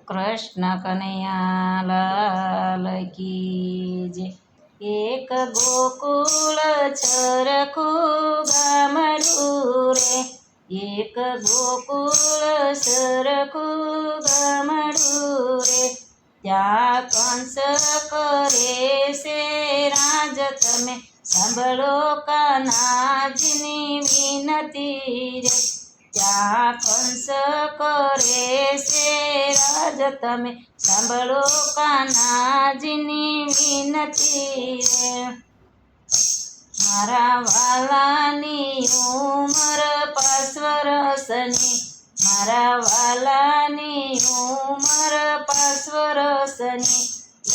કૃષ્ણ કનૈયા લાલ કી જય. એક ગોકુળ સરખું ગામડું રે, એક ગોકુળ સરખું ગામડું રે, ત્યાં કંસ કરે છે રાજ, તમે સાંભળો કાનાજીની વિનતી રે. ત્યાં કંસ કરે છે રાજ, તમે સાંભળો કાનાજીની વિનતી રે. મારા વાલાની ઉંમર 5 વર્ષની, મારા વાલાની ઉંમર 5 વર્ષની,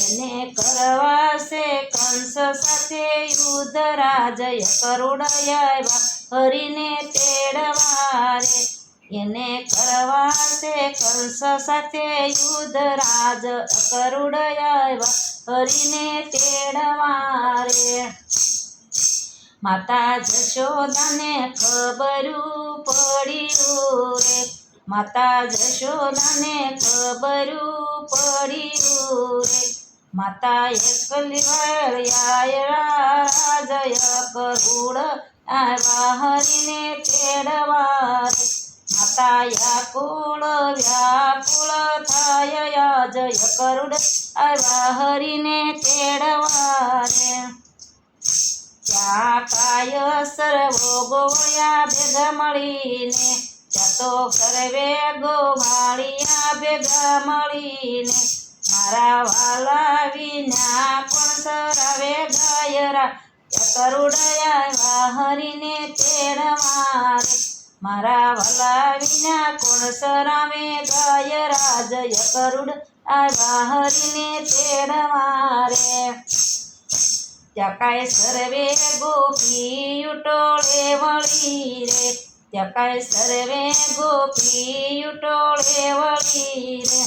એને કરવા છે કંસ સાથે યુદ્ધ, રાજય કરુડ આવ્યા હરીને તેડવા રે. એને કરવા છે કંસ સાથે યુદ્ધ, રાજ કરુડ આવ્યા હરીને તેડવા રે. માતા જશોદાને ખબરું પડ્યું રે, માતા જશોદાને ખબરું પડ્યું રે. માતા એકલી વાળ્યા રાજય કરુડ આવ્યા હરીને તેડવા રે. માતા વ્યાકુળ વ્યાકુળ થાય, જય કરુડ આવ્યા હરીને તેડવા રે. ત્યાં કાયસર ગોવાળિયા ભેગા મળીને, ત્યાં તો સર્વે ગોવાળિયા ભેગા મળીને, મારા વાલા વિના કોણ સરાવે ગાયરા, કરુડ આવ્યા હરીને તેડવા રે. મારા વાલા વિના કોણ સરાવે ગાયરા, જય કરુડ આવ્યા હરીને તેડવા રે. ત્યાં કાંઈ સર્વે ગોપીયુ ટોળે વળી રે, ત્યાં કાંઈ સર્વે ગોપીયુ ટોળે વળી રે.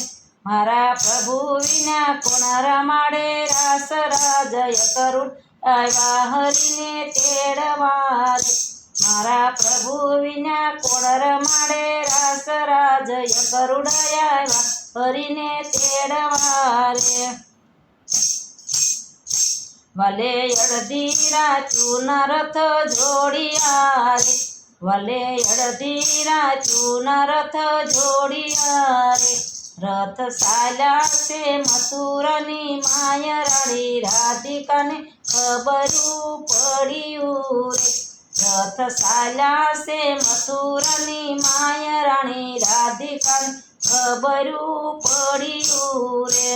મારા પ્રભુ વિના કોણ રમાડે રાસ, રાજય કરુડ આવ્યા હરીને તેડવા રે. મારા પ્રભુ વિના કોણ રમાડે રાસ, રાજય કરુડ આવ્યા હરીને તેડવા રે. વલે અડધી રાચુના રથ જોડિયા રે, વલે અડધી રાચુના રથ જોડિયા રે. રથ ચાલ્યા છે મથુરાની માય રાણી, રાધિકાને ખબરું પડ્યું રે. રથ ચાલ્યા છે મથુરાની માય રાણી, રાધિકાને ખબરું પડ્યું રે.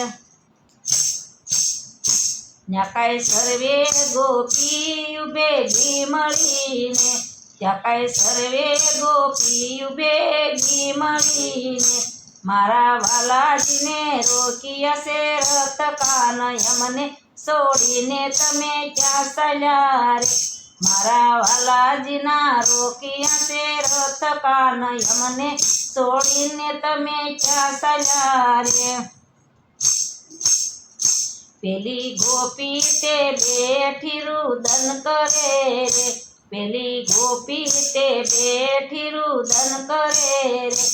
ત્યાં કાંઈ સર્વે ગોપીયુ ભેગી મળીને, ત્યાં કાંઈ સર્વે ગોપીયુ ભેગી મળીને, મારા વાલાજીને રોક્યા છે રથ, કાનૈયા મને છોડીને તમે ક્યાં ચાલ્યા રે. મારા વાલાજીના રોક્યા છે રથ, કાનૈયા મને છોડીને તમે ક્યાં ચાલ્યા રે. પેલી ગોપી તે બેઠી રુદન કરે રે, પેલી ગોપી તે બેઠી રુદન કરે રે.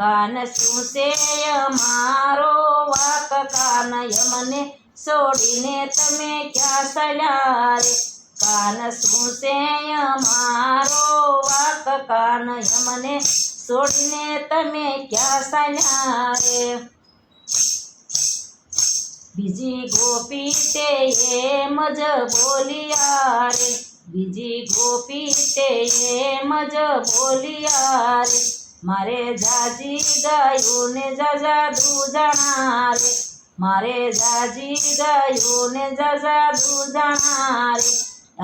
કાન શું છે અમારો વાક, કાનૈયા મને છોડીને તમે ક્યાં ચાલ્યા રે. કાન શું છે અમારો વાક, કાનૈયા મને છોડીને તમે ક્યાં ચાલ્યા રે. બીજી ગોપી તે એમ જ બોલિયા રે, બીજી ગોપી તે એમ જ બોલિયા રે. મારે જાજી ગાયું ને જાજા દૂધણા રે, મારે જાજી ગાયું ને જાજા દૂધણા રે.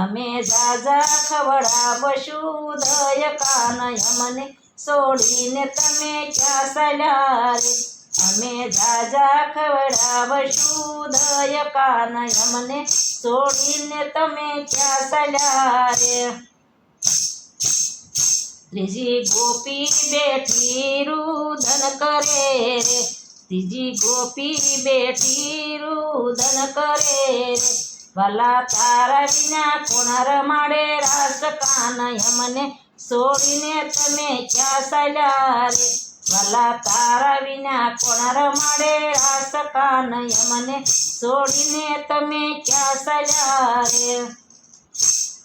અમે જાજા ખવડાવશું દય, કાનૈયા મને છોડીને તમે ક્યાં ચાલ્યા રે. અમે જાજા ખવડાવશું દય, કાનૈયા મને છોડીને તમે ક્યાં ચાલ્યા રે. ત્રીજી ગોપી બેઠી રુદન કરે રે, ત્રીજી ગોપી બેઠી રુદન કરે રે. વાલા તારા વિના કોણ રમાડે રાસ, કાનૈયા મને છોડીને તમે ક્યાં ચાલ્યા રે. વાલા તારા વિના કોણ રમાડે રાસ કાનૈયા મને છોડીને તમે ક્યાં ચાલ્યા રે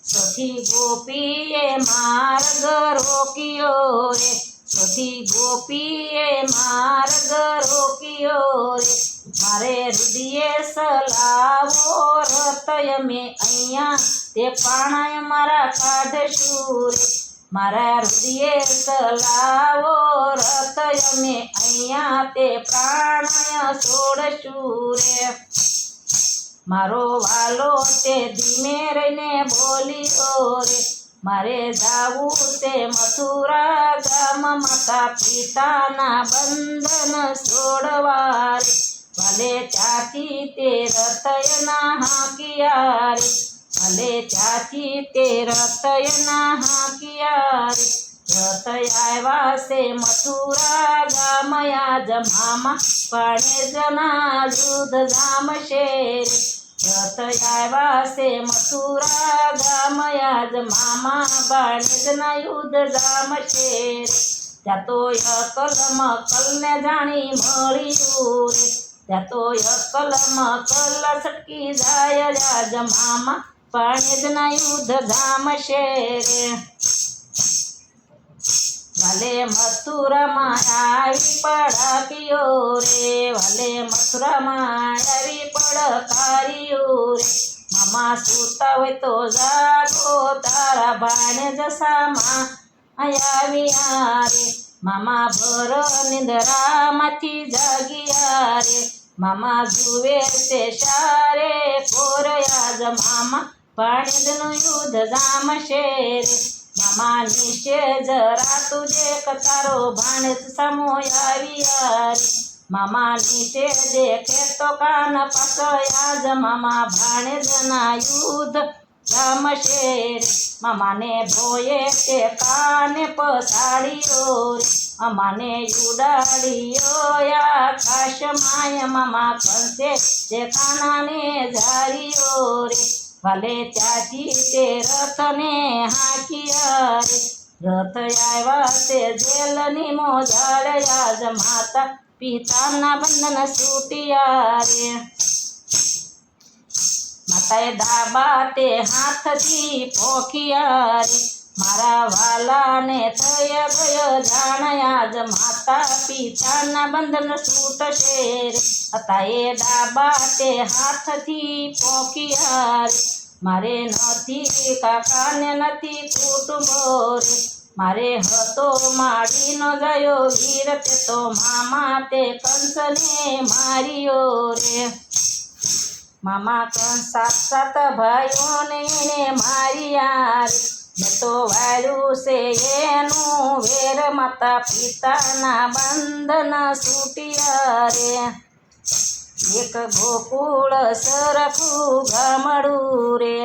સખી ગોપીએ માર્ગ રોક્યો રે સખી ગોપીએ માર્ગ રોક્યો રે મારે હૃદયે સલાવો રતય મેં અહીંયા તે પાણાય મારા કાઢશું રે મારા હૃદયે સલાવો રતય મેં અહીંયા તે પ્રાણય છોડશું રે મારો વાલો તે ધીમે રહીને બોલ્યો રે મારે જાવું તે મથુરા ગામ માતા પિતાના બંધન છોડવા રે ભલે ત્યાંથી તે રતયના હાંકિયા રે ભલે ત્યાંથી તે રતયના હાંકિયા રે રત આવ્યા છે મથુરા ગામ આજ મામા પાણેજના યુદ્ધ જામશે રે રત આવ્યા છે મથુરા ગામ આજ મામા પાણેજના યુદ્ધ જામશે રે ત્યાં તો અકલ મકલને જાણી મળ્યું રે ત્યાં તો અકલ મકલ છટકી જાય આજ મામા પાણેજના યુદ્ધ જામશે રે ભલે મથુરામાં આવી પડક્યો રે ભલે મથુરામાં આવી પડકાર્યો રે મામા સૂતા હોય તો જાગો તારા ભાણે જસામાં આવ્યા રે મામા ભર નિંદરામાંથી જાગ્યા રે મામા જુએ છે સારે કોરયાજ મામા પાણીનું યુદ્ધ જામશે રે મામા નીચે જરા તુજે તારો ભાણેજ સામો આવ્યા રે મામા નીચે દેખે તો કાન પકડ્યા જ મામા ભાણેજના યુદ્ધ જામશે રે મામાને ભોયે તે કાને પસાડ્યો રે મામાને ઉડાડ્યો આકાશ માય મામા કંસે તે કાનાને ઝાડ્યો રે ભલે ત્યાંથી તે રથને હાંક્યા રે રથ આવ્યા તે જેલની મોજાડ્યા જ માતા પિતાના બંધન છૂટ્યા રે માતાએ ડાબા તે હાથથી પોખિયા રે મારા વાલાને થઈ ગયો જાણ્યા જ માતા પિતાના બંધન છૂટશે રે માતાએ ડાબા તે હાથથી પોખિયા રે મારે નથી કાકાને નથી કુટુંબો રે મારે હતો માડીનો ગયો વીર તે તો મામા તે કંસને માર્યો રે મામા કંસ સાત ભાઈઓને એને માર્યા રે મેં તો વાળ્યું છે એનું વેર માતા પિતાના બંધન છૂટ્યા રે એક ગોકુળ સરખું ગામડું રે